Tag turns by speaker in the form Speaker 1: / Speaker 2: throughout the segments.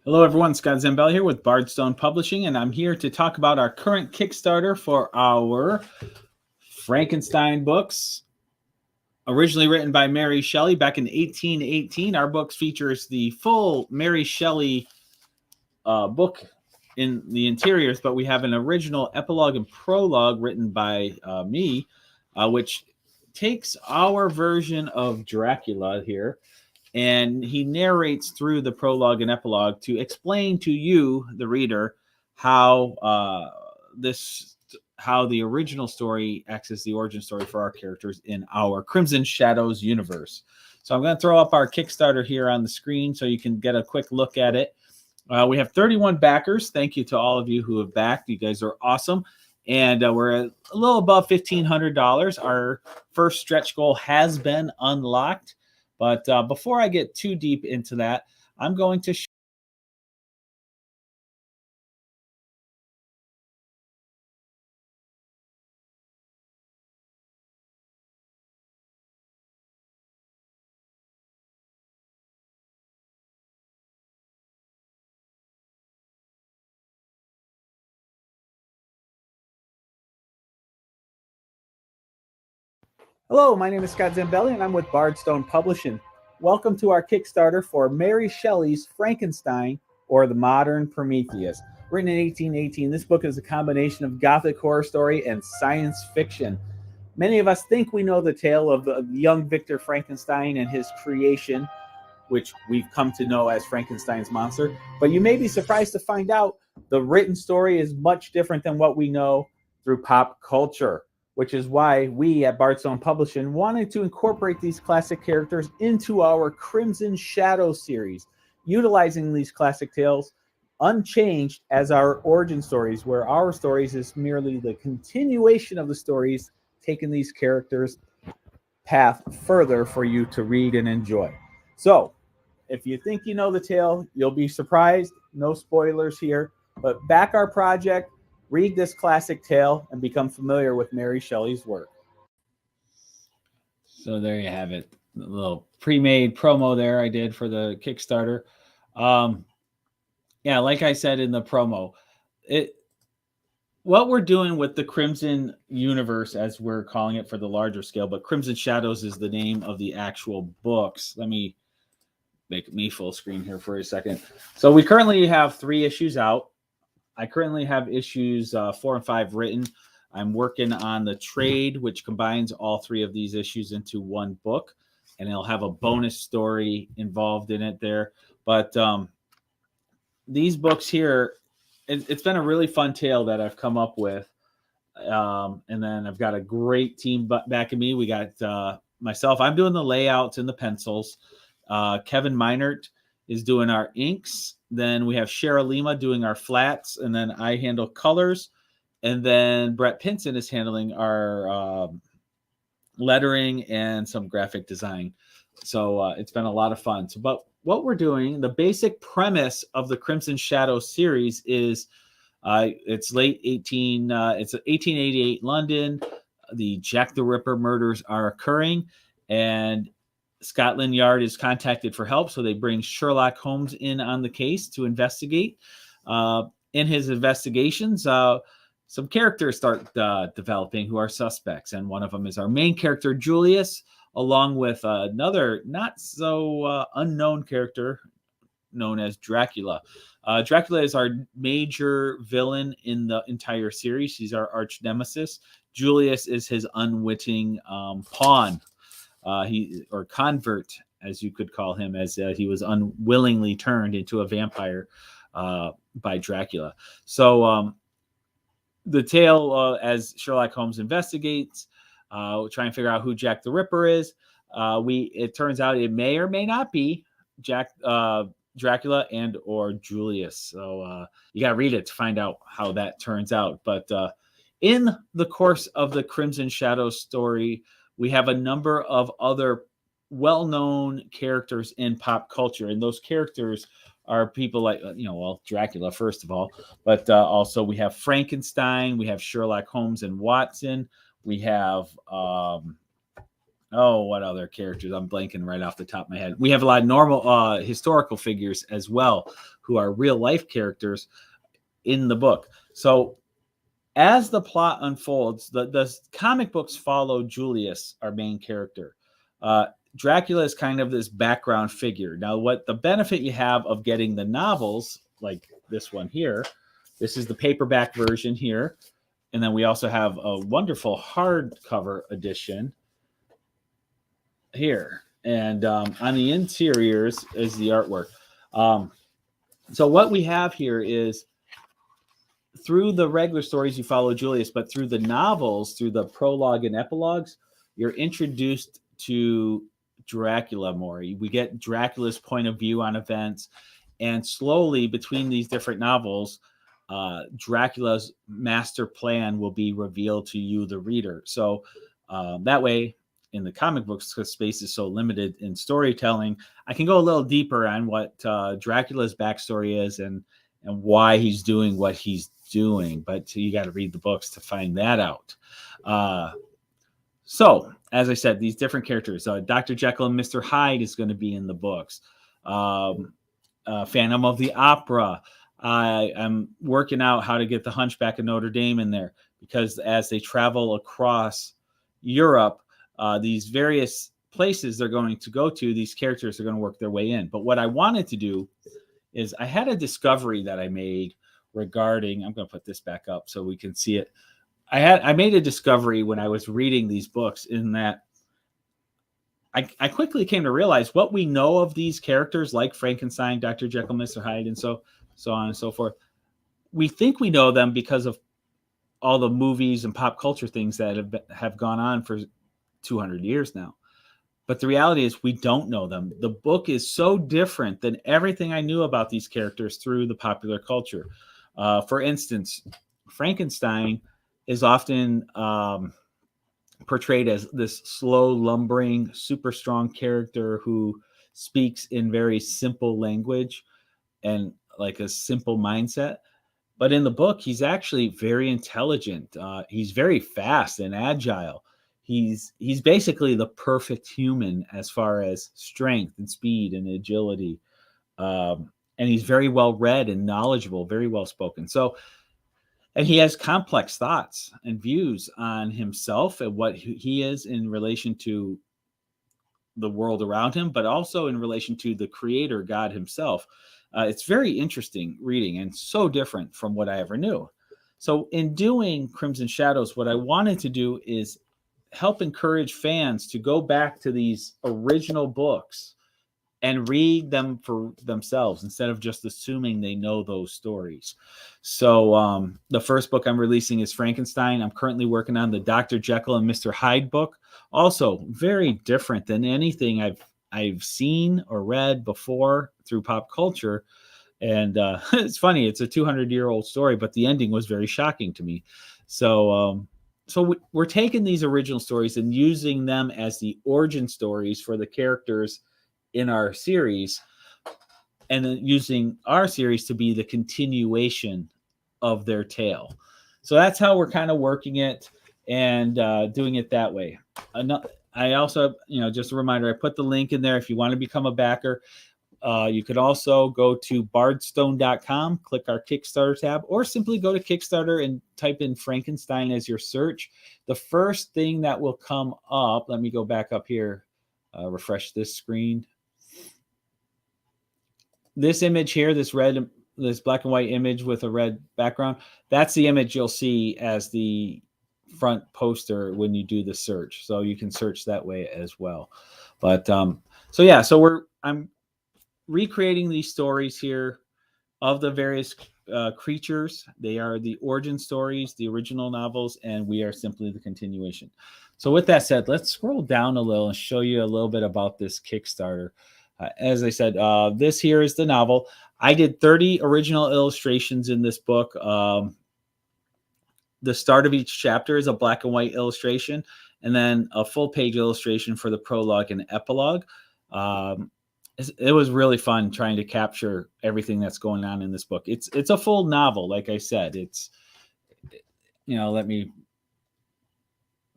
Speaker 1: Hello, everyone. Scott Zambelli here with Bardstone Publishing, and I'm here to talk about our current Kickstarter for our Frankenstein books. Originally written by Mary Shelley back in 1818, our books features the full Mary Shelley book in the interiors, but we have an original epilogue and prologue written by me, which takes our version of Dracula here, and he narrates through the prologue and epilogue to explain to you, the reader, how the original story acts as the origin story for our characters in our Crimson Shadows universe. So I'm going to throw up our Kickstarter here on the screen so you can get a quick look at it. We have 31 backers. Thank you to all of you who have backed. You guys are awesome. And we're a little above $1,500. Our first stretch goal has been unlocked. But before I get too deep into that, I'm going to Hello, my name is Scott Zambelli, and I'm with Bardstone Publishing. Welcome to our Kickstarter for Mary Shelley's Frankenstein, or the Modern Prometheus. Written in 1818, this book is a combination of Gothic horror story and science fiction. Many of us think we know the tale of the young Victor Frankenstein and his creation, which we've come to know as Frankenstein's monster. But you may be surprised to find out the written story is much different than what we know through pop culture, which is why we at Bardstone Publishing wanted to incorporate these classic characters into our Crimson Shadow series, utilizing these classic tales unchanged as our origin stories, where our stories is merely the continuation of the stories, taking these characters' path further for you to read and enjoy. So, if you think you know the tale, you'll be surprised. No spoilers here, but back our project, read this classic tale, and become familiar with Mary Shelley's work. So there you have it. A little pre-made promo there I did for the Kickstarter. Yeah, like I said in the promo, what we're doing with the Crimson Universe, as we're calling it for the larger scale, but Crimson Shadows is the name of the actual books. Let me make me full screen here for a second. So we currently have 3 issues out. I currently have issues 4 and 5 written. I'm working on the trade, which combines all 3 of these issues into one book, and it'll have a bonus story involved in it there. But these books here, it's been a really fun tale that I've come up with. And then I've got a great team backing me. We got myself. I'm doing the layouts and the pencils. Kevin Meinert is doing our inks. Then we have Shara Lima doing our flats, and then I handle colors. And then Brett Pinson is handling our lettering and some graphic design. So it's been a lot of fun. So, but what we're doing, the basic premise of the Crimson Shadow series is it's it's 1888 London. The Jack the Ripper murders are occurring, and Scotland Yard is contacted for help, so they bring Sherlock Holmes in on the case to investigate. In his investigations, some characters start developing who are suspects, and one of them is our main character, Julius, along with another not so unknown character known as Dracula. Dracula is our major villain in the entire series. He's our arch nemesis. Julius is his unwitting pawn. Or convert, as you could call him, as he was unwillingly turned into a vampire by Dracula. So the tale, as Sherlock Holmes investigates, try and figure out who Jack the Ripper is. It turns out it may or may not be Dracula and or Julius. So you got to read it to find out how that turns out. But in the course of the Crimson Shadow story, we have a number of other well-known characters in pop culture, and those characters are people like, Dracula, first of all, but also we have Frankenstein, we have Sherlock Holmes and Watson, we have Oh, what other characters? I'm blanking right off the top of my head. We have a lot of normal historical figures as well, who are real life characters in the book. So as the plot unfolds, the comic books follow Julius, our main character. Dracula is kind of this background figure. Now, what the benefit you have of getting the novels, like this one here, this is the paperback version here. And then we also have a wonderful hardcover edition here. And on the interiors is the artwork. So what we have here is, through the regular stories, you follow Julius, but through the novels, through the prologue and epilogues, you're introduced to Dracula more. We get Dracula's point of view on events, and slowly between these different novels, Dracula's master plan will be revealed to you, the reader. So that way, in the comic books, because space is so limited in storytelling, I can go a little deeper on what Dracula's backstory is and why he's doing what he's doing. But you got to read the books to find that out. So, as I said, these different characters, Dr. Jekyll and Mr. Hyde is going to be in the books. Phantom of the Opera. I'm working out how to get the Hunchback of Notre Dame in there, because as they travel across Europe, these various places they're going to go to, these characters are going to work their way in. But what I wanted to do is, I had a discovery that I made regarding, I'm going to put this back up so we can see it. I made a discovery when I was reading these books, in that I quickly came to realize what we know of these characters, like Frankenstein, Dr. Jekyll, Mr. Hyde, and so on and so forth. We think we know them because of all the movies and pop culture things that have gone on for 200 years now. But the reality is, we don't know them. The book is so different than everything I knew about these characters through the popular culture. For instance, Frankenstein is often portrayed as this slow, lumbering, super strong character who speaks in very simple language and like a simple mindset. But in the book, he's actually very intelligent. He's very fast and agile. He's basically the perfect human as far as strength and speed and agility. And he's very well read and knowledgeable, very well spoken. So, and he has complex thoughts and views on himself and what he is in relation to the world around him, but also in relation to the creator, God himself. It's very interesting reading and so different from what I ever knew. So in doing Crimson Shadows, what I wanted to do is help encourage fans to go back to these original books and read them for themselves instead of just assuming they know those stories. So the first book I'm releasing is Frankenstein. I'm currently working on the Dr. Jekyll and Mr. Hyde book. Also very different than anything I've seen or read before through pop culture. And it's funny, it's a 200-year-old story, but the ending was very shocking to me. So we're taking these original stories and using them as the origin stories for the characters in our series, and then using our series to be the continuation of their tale. So that's how we're kind of working it and doing it that way. I also, just a reminder, I put the link in there if you want to become a backer. You could also go to bardstone.com, click our Kickstarter tab, or simply go to Kickstarter and type in Frankenstein as your search. The first thing that will come up, let me go back up here, refresh this screen. This image here, this black and white image with a red background, that's the image you'll see as the front poster when you do the search. So you can search that way as well. But I'm recreating these stories here of the various creatures. They are the origin stories, the original novels, and we are simply the continuation. So with that said, let's scroll down a little and show you a little bit about this Kickstarter. As I said, this here is the novel. I did 30 original illustrations in this book. The start of each chapter is a black and white illustration, and then a full page illustration for the prologue and epilogue. It was really fun trying to capture everything that's going on in this book. It's a full novel, like I said. Let me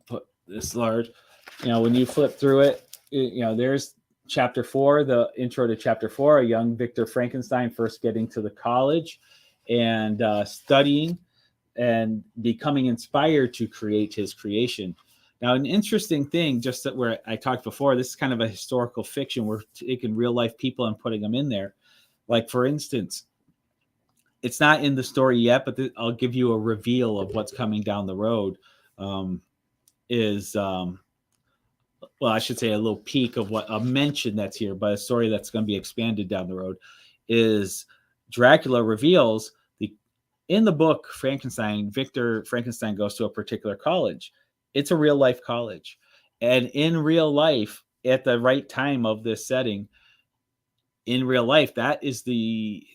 Speaker 1: put this large. when you flip through it, there's chapter 4, the intro to chapter 4, a young Victor Frankenstein first getting to the college and studying and becoming inspired to create his creation. Now, an interesting thing, just that where I talked before, this is kind of a historical fiction. We're taking real life people and putting them in there. Like, for instance, it's not in the story yet, but I'll give you a reveal of what's coming down the road. I should say a little peek of what a mention that's here, but a story that's going to be expanded down the road is Dracula reveals in the book Victor Frankenstein goes to a particular college. It's a real life college. And in real life, at the right time of this setting, in real life, that is the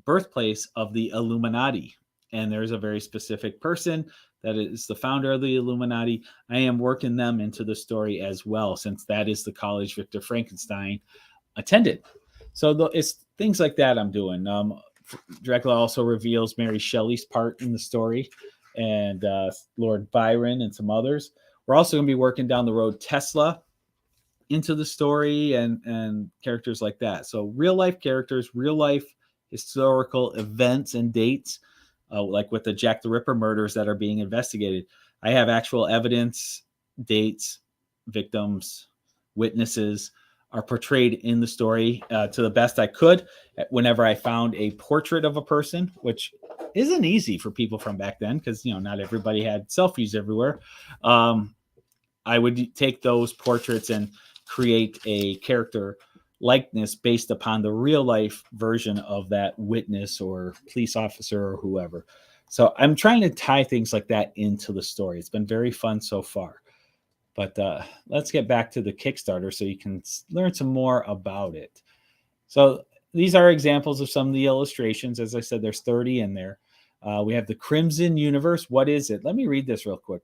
Speaker 1: birthplace of the Illuminati. And there's a very specific person that is the founder of the Illuminati. I am working them into the story as well, since that is the college Victor Frankenstein attended. So it's things like that I'm doing. Dracula also reveals Mary Shelley's part in the story, and Lord Byron and some others. We're also going to be working down the road Tesla into the story and characters like that. So real life characters, real life historical events and dates, like with the Jack the Ripper murders that are being investigated. I have actual evidence, dates, victims, witnesses are portrayed in the story to the best I could. Whenever I found a portrait of a person, which isn't easy for people from back then, because not everybody had selfies everywhere, I would take those portraits and create a character likeness based upon the real life version of that witness or police officer or whoever. So I'm trying to tie things like that into the story. It's been very fun so far. But let's get back to the Kickstarter so you can learn some more about it. So these are examples of some of the illustrations. As I said, there's 30 in there. We have the Crimson Universe. What is it? Let me read this real quick.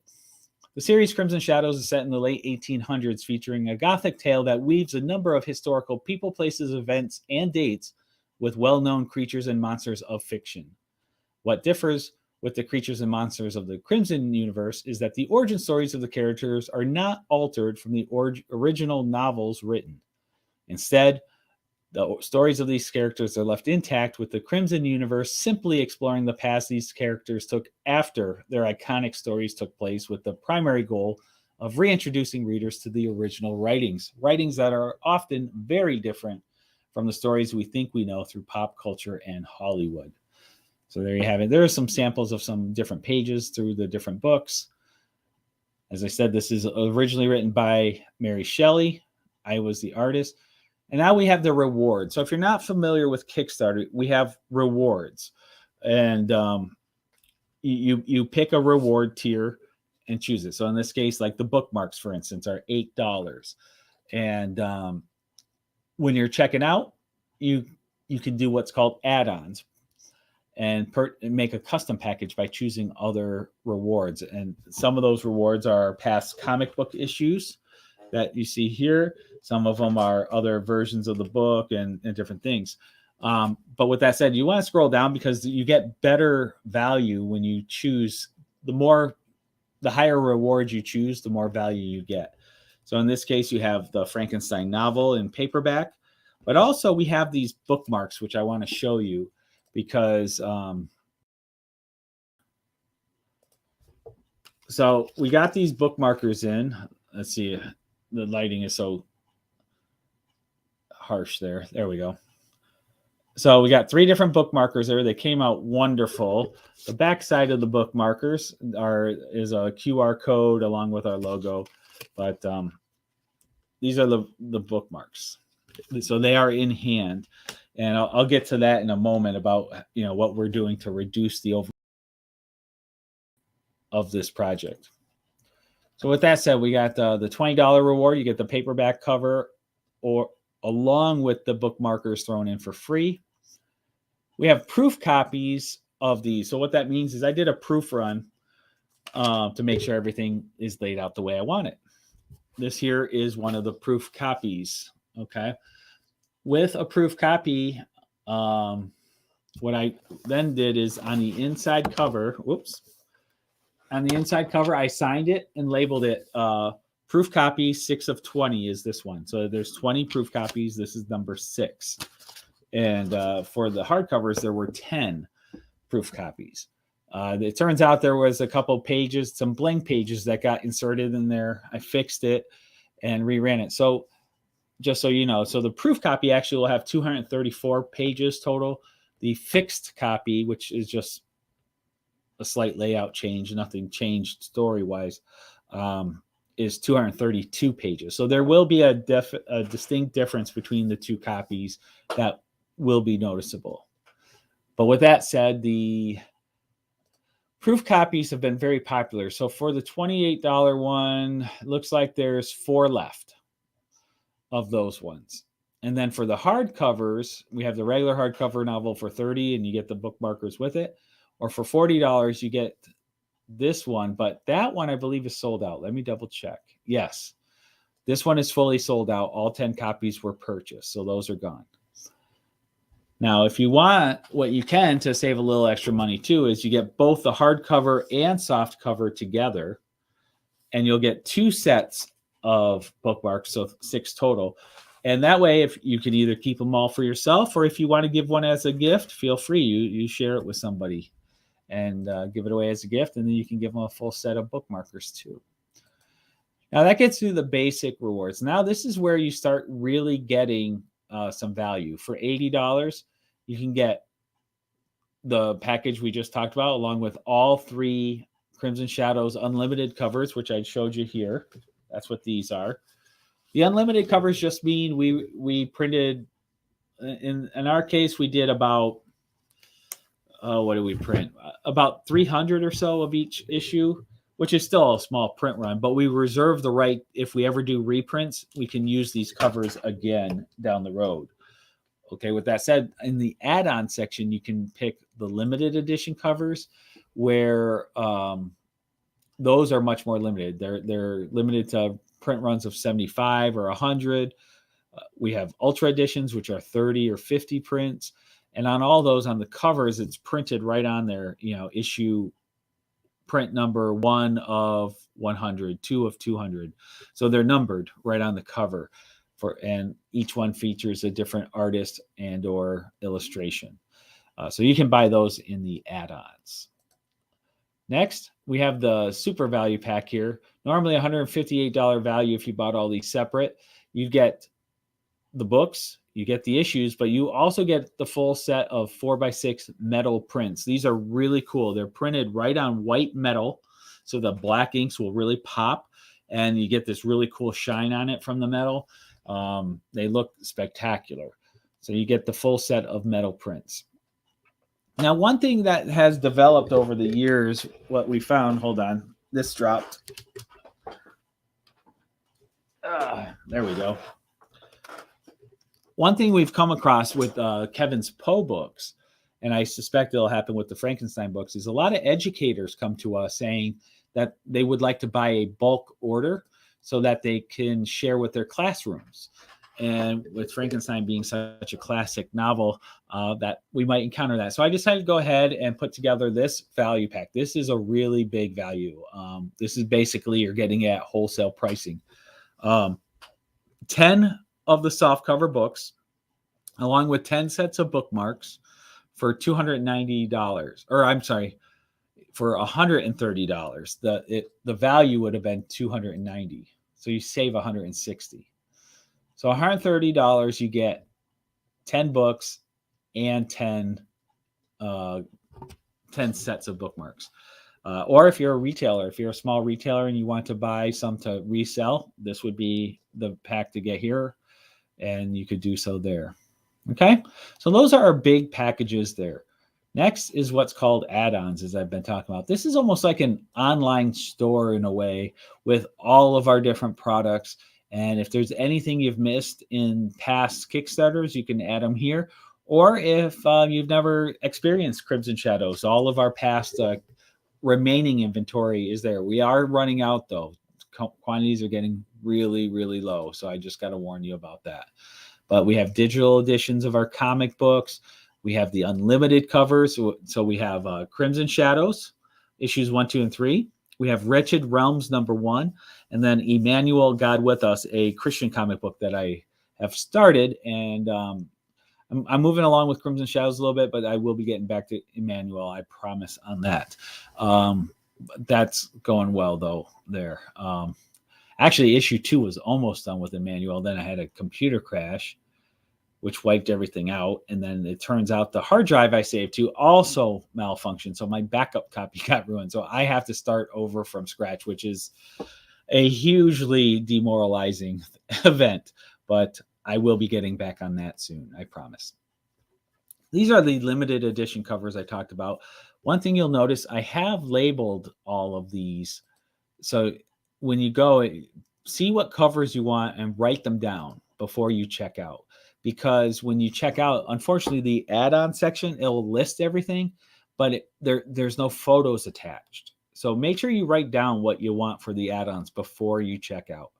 Speaker 1: The series Crimson Shadows is set in the late 1800s, featuring a gothic tale that weaves a number of historical people, places, events, and dates with well-known creatures and monsters of fiction. What differs with the creatures and monsters of the Crimson Universe is that the origin stories of the characters are not altered from the original novels written. Instead, the stories of these characters are left intact, with the Crimson Universe simply exploring the paths these characters took after their iconic stories took place, with the primary goal of reintroducing readers to the original writings that are often very different from the stories we think we know through pop culture and Hollywood. So there you have it. There are some samples of some different pages through the different books. As I said, this is originally written by Mary Shelley. I was the artist. And now we have the rewards. So if you're not familiar with Kickstarter, we have rewards. And you pick a reward tier and choose it. So in this case, like the bookmarks, for instance, are $8. And when you're checking out, you can do what's called add-ons and make a custom package by choosing other rewards. And some of those rewards are past comic book issues that you see here. Some of them are other versions of the book and different things. But with that said, you want to scroll down because you get better value when you choose. The higher rewards you choose, the more value you get. So in this case, you have the Frankenstein novel in paperback, but also we have these bookmarks, which I want to show you because so we got these bookmarkers in. Let's see, the lighting is so harsh there. There we go. So we got 3 different bookmarkers there. They came out wonderful. The back side of the bookmarkers is a QR code along with our logo, but these are the bookmarks. So they are in hand, and I'll get to that in a moment about what we're doing to reduce the overall of this project. So with that said, we got the $20 reward. You get the paperback cover or along with the bookmarkers thrown in for free. We have proof copies of these. So what that means is I did a proof run to make sure everything is laid out the way I want it. This here is one of the proof copies. Okay. With a proof copy, what I then did is on the inside cover, on the inside cover, I signed it and labeled it Proof copy 6 of 20 is this one. So there's 20 proof copies. This is number 6. And for the hardcovers, there were 10 proof copies. It turns out there was a couple pages, some blank pages that got inserted in there. I fixed it and reran it. So just so you know, so the proof copy actually will have 234 pages total. The fixed copy, which is just a slight layout change, nothing changed story-wise, is 232 pages. So there will be a distinct difference between the two copies that will be noticeable. But with that said, the proof copies have been very popular. So for the $28 one, it looks like there's 4 left of those ones. And then for the hardcovers, we have the regular hardcover novel for $30 and you get the bookmarkers with it. Or for $40, you get this one. But that one, I believe, is sold out. Let me double check. Yes, this one is fully sold out. All 10 copies were purchased. So those are gone. Now, if you want, what you can to save a little extra money too is you get both the hardcover and soft cover together. And you'll get 2 sets of bookmarks, so 6 total. And that way, if you can either keep them all for yourself, or if you want to give one as a gift, feel free. You share it with somebody and give it away as a gift, and then you can give them a full set of bookmarkers too. Now that gets to the basic rewards. Now this is where you start really getting some value. For $80, you can get the package we just talked about, along with all 3 Crimson Shadows unlimited covers, which I showed you here. That's what these are. The unlimited covers just mean we printed, in our case, we did about, what did we print? About 300 or so of each issue, which is still a small print run, but we reserve the right, if we ever do reprints, we can use these covers again down the road. Okay, with that said, in the add-on section, you can pick the limited edition covers where those are much more limited. They're limited to print runs of 75 or 100. We have ultra editions, which are 30 or 50 prints. And on all those, on the covers, it's printed right on there, issue print number 1 of 100, 2 of 200. So they're numbered right on the cover, and each one features a different artist and or illustration. So you can buy those in the add-ons. Next, we have the super value pack here. Normally $158 value if you bought all these separate. You get the books, you get the issues, but you also get the full set of 4x6 metal prints. These are really cool. They're printed right on white metal, so the black inks will really pop, and you get this really cool shine on it from the metal. They look spectacular. So you get the full set of metal prints. Now, one thing that has developed over the years, what we found, hold on, this dropped. There we go. One thing we've come across with Kevin's Poe books, and I suspect it'll happen with the Frankenstein books, is a lot of educators come to us saying that they would like to buy a bulk order so that they can share with their classrooms. And with Frankenstein being such a classic novel, that we might encounter that. So I decided to go ahead and put together this value pack. This is a really big value. This is basically you're getting at wholesale pricing. 10 of the softcover books, along with 10 sets of bookmarks for $290. Or I'm sorry, for $130. The value would have been $290. So you save $160. So $130, you get 10 books and 10 sets of bookmarks. Or if you're a retailer, if you're a small retailer and you want to buy some to resell, this would be the pack to get here, and you could do so there. Okay, so those are our big packages there. Next is what's called add-ons, as I've been talking about. This is almost like an online store in a way with all of our different products. And if there's anything you've missed in past Kickstarters, you can add them here. Or if you've never experienced Crimson Shadows, all of our past remaining inventory is there. We are running out, though. Quantities are getting really, really low. So I just got to warn you about that. But we have digital editions of our comic books. We have the unlimited covers. So we have Crimson Shadows, issues 1, 2, and 3. We have Wretched Realms #1, and then Emmanuel, God With Us, a Christian comic book that I have started, and I'm moving along with Crimson Shadows a little bit, but I will be getting back to Emmanuel, I promise on that. That's going well, though, there. Actually, issue 2 was almost done with Emmanuel. Then I had a computer crash, which wiped everything out. And then it turns out the hard drive I saved to also malfunctioned. So my backup copy got ruined. So I have to start over from scratch, which is a hugely demoralizing event. But I will be getting back on that soon, I promise. These are the limited edition covers I talked about. One thing you'll notice, I have labeled all of these. So when you go, see what covers you want and write them down before you check out. Because when you check out, unfortunately, the add-on section, it'll list everything, but there's no photos attached. So make sure you write down what you want for the add-ons before you check out.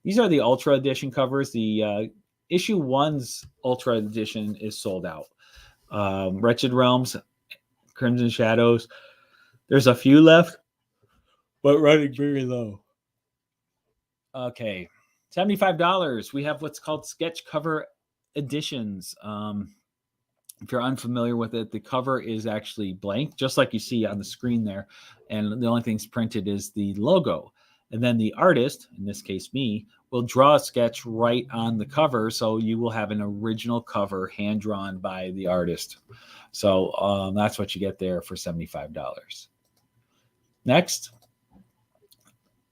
Speaker 1: These are the Ultra Edition covers. The issue 1's Ultra Edition is sold out. Wretched Realms, Crimson Shadows. There's a few left, but running very low. Okay, $75. We have what's called sketch cover editions. If you're unfamiliar with it, the cover is actually blank, just like you see on the screen there. And the only thing's printed is the logo. And then the artist, in this case me, will draw a sketch right on the cover. So you will have an original cover hand-drawn by the artist. So that's what you get there for $75. Next,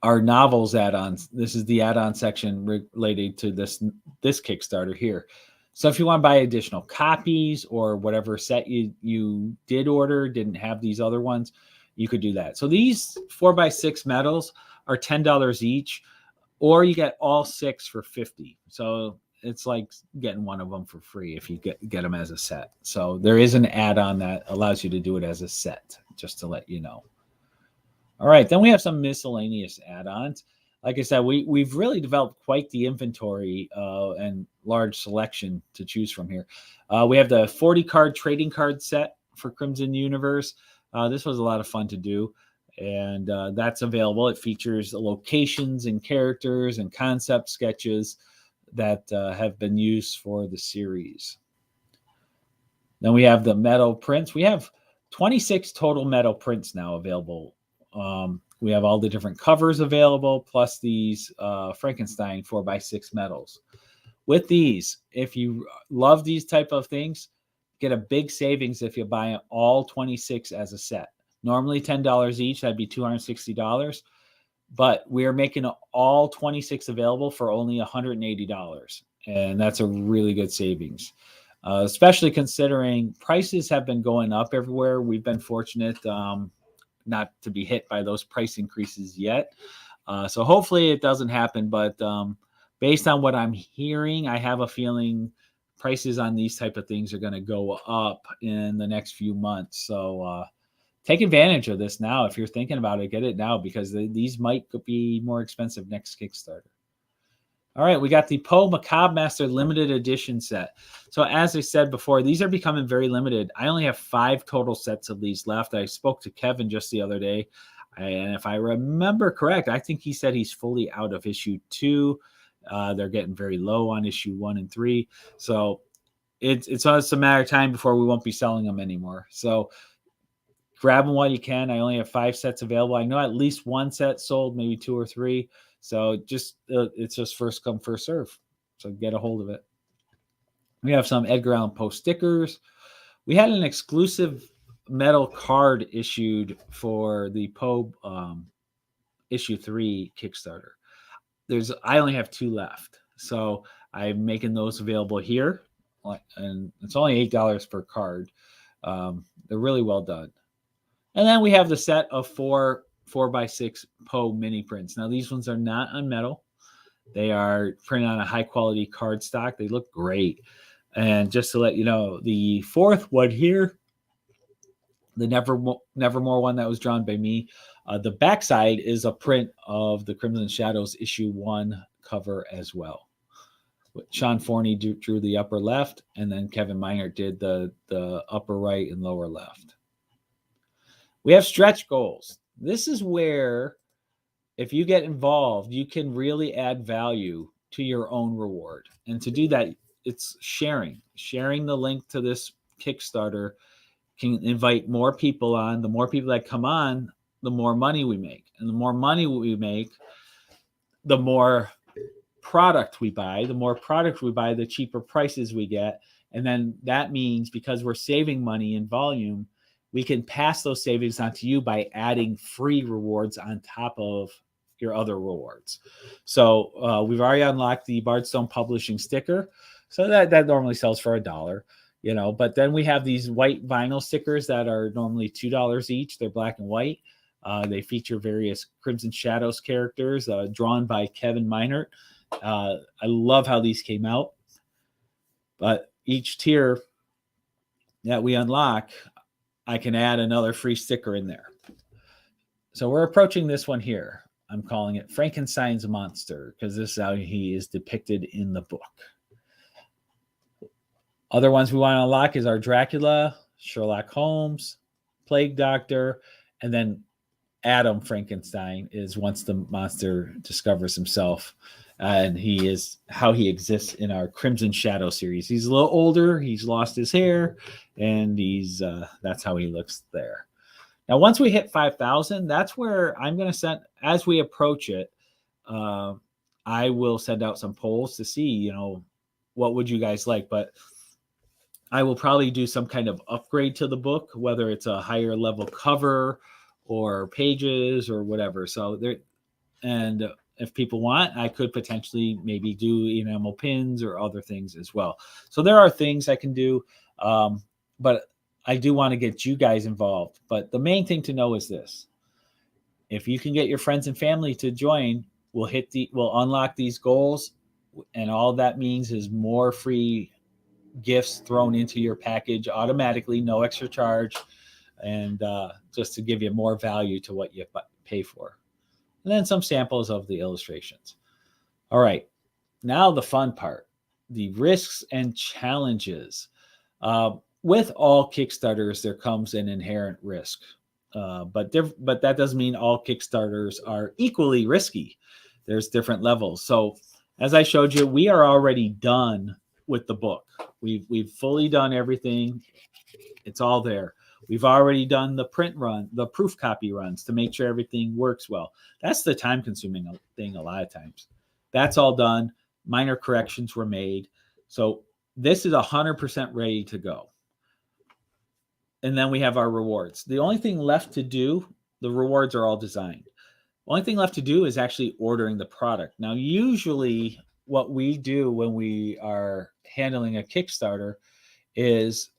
Speaker 1: our novels add-ons. This is the add-on section related to this Kickstarter here. So if you want to buy additional copies or whatever set you did order, didn't have these other ones, you could do that. So these 4x6 medals are $10 each, or you get all 6 for $50. So it's like getting one of them for free if you get them as a set. So there is an add-on that allows you to do it as a set, just to let you know. All right, then we have some miscellaneous add-ons. Like I said, we've really developed quite the inventory and large selection to choose from here. We have the 40-card trading card set for Crimson Universe. This was a lot of fun to do, and that's available. It features locations and characters and concept sketches that have been used for the series. Then we have the metal prints. We have 26 total metal prints now available. We have all the different covers available, plus these Frankenstein 4x6 medals. With these, if you love these type of things, get a big savings if you buy all 26 as a set. Normally $10 each, that'd be $260. But we're making all 26 available for only $180. And that's a really good savings, especially considering prices have been going up everywhere. We've been fortunate not to be hit by those price increases yet. So hopefully it doesn't happen. But based on what I'm hearing, I have a feeling prices on these type of things are going to go up in the next few months. So take advantage of this now. If you're thinking about it, get it now, because these might be more expensive next Kickstarter. All right, we got the Poe Macabre Master limited edition set. So as I said before, these are becoming very limited. I only have 5 total sets of these left. I spoke to Kevin just the other day, and if I remember correct, I think he said he's fully out of issue 2. They're getting very low on issue 1 and 3. So it's a matter of time before we won't be selling them anymore. So grab them while you can. I only have 5 sets available. I know at least 1 set sold, maybe 2 or 3. So it's just first come, first serve. So get a hold of it. We have some Edgar Allan Poe stickers. We had an exclusive metal card issued for the Poe issue 3 Kickstarter. I only have 2 left. So I'm making those available here. And it's only $8 per card. They're really well done. And then we have the set of 4x6 Poe mini prints. Now, these ones are not on metal. They are printed on a high-quality cardstock. They look great. And just to let you know, the 4th one here, the Nevermore one that was drawn by me, the backside is a print of the Crimson Shadows issue 1 cover as well. Sean Forney drew the upper left, and then Kevin Meinert did the upper right and lower left. We have stretch goals. This is where, if you get involved, you can really add value to your own reward. And to do that, it's sharing the link to this Kickstarter can invite more people on. The more people that come on, the more money we make. And the more money we make, the more product we buy. The more product we buy, the cheaper prices we get. And then that means, because we're saving money in volume, we can pass those savings on to you by adding free rewards on top of your other rewards. So we've already unlocked the Bardstone Publishing sticker. So that normally sells for $1. But then we have these white vinyl stickers that are normally $2 each. They're black and white. They feature various Crimson Shadows characters drawn by Kevin Meinert. I love how these came out. But each tier that we unlock, I can add another free sticker in there. So we're approaching this one here. I'm calling it Frankenstein's Monster, because this is how he is depicted in the book. Other ones we want to unlock is our Dracula, Sherlock Holmes, Plague Doctor, and then Adam Frankenstein is once the monster discovers himself, and he is how he exists in our Crimson Shadow series. He's a little older, he's lost his hair, and he's that's how he looks there. Now, once we hit 5,000, that's where I'm going to send, as we approach it, I will send out some polls to see, what would you guys like? But I will probably do some kind of upgrade to the book, whether it's a higher level cover or pages or whatever. So there, and if people want, I could potentially maybe do enamel pins or other things as well. So there are things I can do, but I do want to get you guys involved. But the main thing to know is this: if you can get your friends and family to join, we'll unlock these goals, and all that means is more free gifts thrown into your package automatically, no extra charge, and just to give you more value to what you pay for. And then some samples of the illustrations. All right, now the fun part, the risks and challenges. With all Kickstarters, there comes an inherent risk, but that doesn't mean all Kickstarters are equally risky. There's different levels. So as I showed you, we are already done with the book. We've fully done everything. It's all there. We've already done the print run, the proof copy runs to make sure everything works well. That's the time-consuming thing a lot of times. That's all done. Minor corrections were made. So this is 100% ready to go. And then we have our rewards. The only thing left to do, the rewards are all designed. The only thing left to do is actually ordering the product. Now, usually what we do when we are handling a Kickstarter is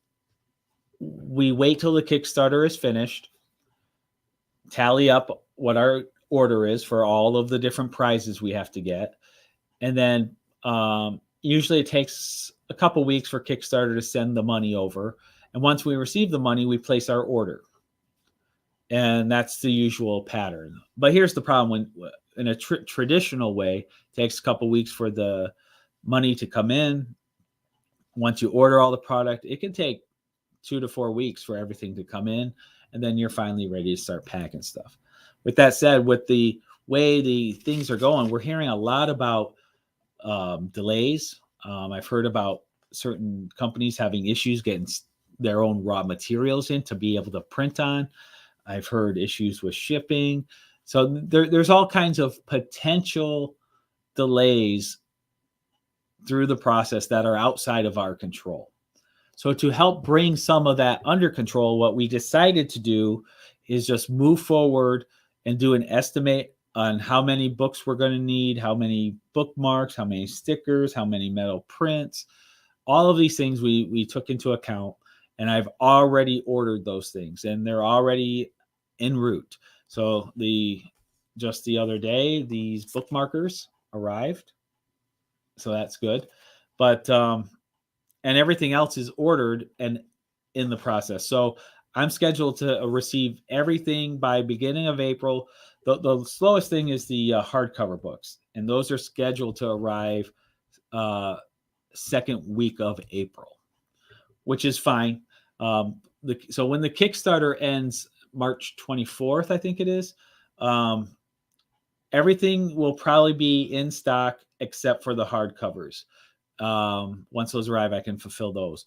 Speaker 1: we wait till the Kickstarter is finished, tally up what our order is for all of the different prizes we have to get. And then usually it takes a couple weeks for Kickstarter to send the money over. And once we receive the money, we place our order. And that's the usual pattern. But here's the problem: when in a traditional way, it takes a couple weeks for the money to come in. Once you order all the product, it can take 2 to 4 weeks for everything to come in, and then you're finally ready to start packing stuff. With that said, with the way the things are going, we're hearing a lot about delays. I've heard about certain companies having issues getting their own raw materials in to be able to print on. I've heard issues with shipping. So there's all kinds of potential delays through the process that are outside of our control. So to help bring some of that under control, what we decided to do is just move forward and do an estimate on how many books we're going to need, how many bookmarks, how many stickers, how many metal prints. All of these things we took into account, and I've already ordered those things, and they're already en route. So just the other day, these bookmarkers arrived, so that's good. But and everything else is ordered and in the process. So I'm scheduled to receive everything by beginning of April. The slowest thing is the hardcover books, and those are scheduled to arrive second week of April, which is fine. So when the Kickstarter ends March 24th, I think it is. Everything will probably be in stock except for the hardcovers. Once those arrive, I can fulfill those.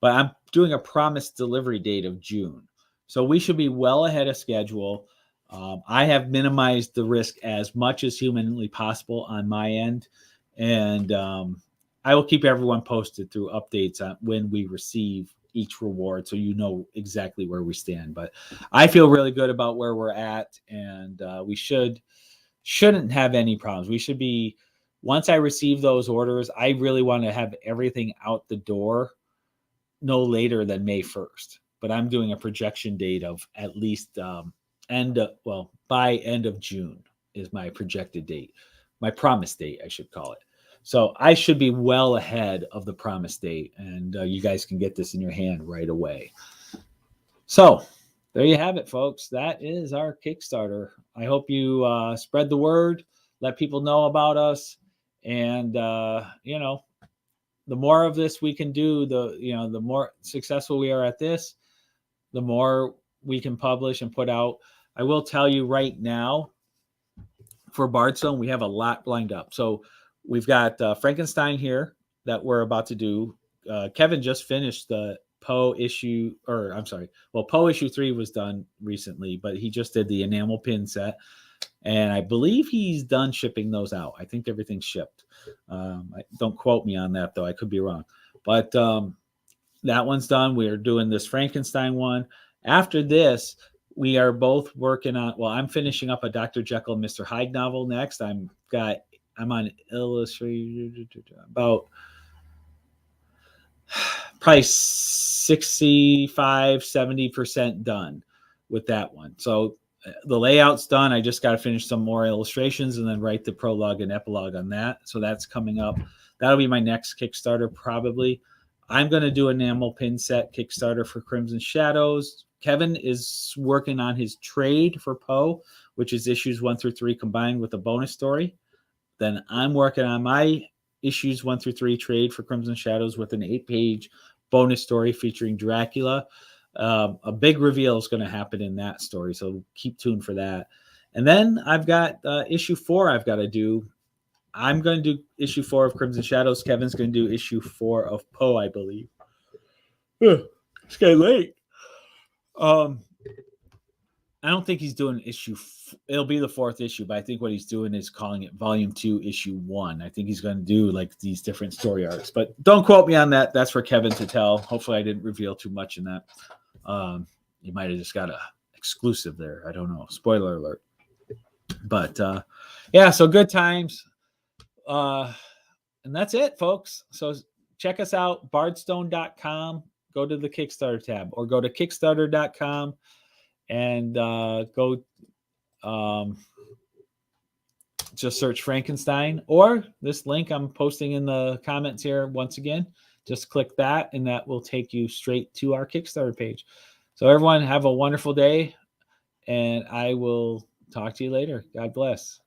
Speaker 1: But I'm doing a promised delivery date of June. So we should be well ahead of schedule. I have minimized the risk as much as humanly possible on my end. And I will keep everyone posted through updates on when we receive each reward, so you know exactly where we stand. But I feel really good about where we're at, and we shouldn't have any problems. We should be, once I receive those orders, I really want to have everything out the door no later than May 1st. But I'm doing a projection date of at least by end of June is my projected date. My promise date, I should call it. So I should be well ahead of the promise date, and you guys can get this in your hand right away. So there you have it, folks. That is our Kickstarter. I hope you spread the word, let people know about us, and you know, the more of this we can do, the more successful we are at this, the more we can publish and put out. I will tell you right now, for Bardstone, we have a lot lined up. So we've got Frankenstein here that we're about to do. Kevin just finished the Poe issue, or I'm sorry, well, Poe issue 3 was done recently, but he just did the enamel pin set, and I believe he's done shipping those out. I think everything's shipped. Don't quote me on that, though. I could be wrong. But that one's done. We are doing this Frankenstein one. After this, we are both working on, well, I'm finishing up a Dr. Jekyll and Mr Hyde novel next. I'm on Illustrated about probably 65-70% done with that one. So the layout's done. I just got to finish some more illustrations and then write the prologue and epilogue on that. So that's coming up. That'll be my next Kickstarter probably. I'm going to do enamel pin set Kickstarter for Crimson Shadows. Kevin is working on his trade for Poe, which is issues 1 through 3 combined with a bonus story. Then I'm working on my issues 1 through 3 trade for Crimson Shadows with an 8-page bonus story featuring Dracula. A big reveal is going to happen in that story, so keep tuned for that. And then I've got issue 4 I've got to do. I'm going to do issue 4 of Crimson Shadows. Kevin's going to do issue 4 of Poe, I believe. It's getting late. I don't think he's doing issue. It'll be the 4th issue, but I think what he's doing is calling it Volume 2, Issue 1. I think he's going to do like these different story arcs, but don't quote me on that. That's for Kevin to tell. Hopefully, I didn't reveal too much in that. You might have just got a exclusive there. I don't know. Spoiler alert. But yeah, so good times. And that's it, folks. So check us out, bardstone.com. Go to the Kickstarter tab, or go to kickstarter.com and go just search Frankenstein, or this link I'm posting in the comments here once again. Just click that, and that will take you straight to our Kickstarter page. So everyone, have a wonderful day, and I will talk to you later. God bless.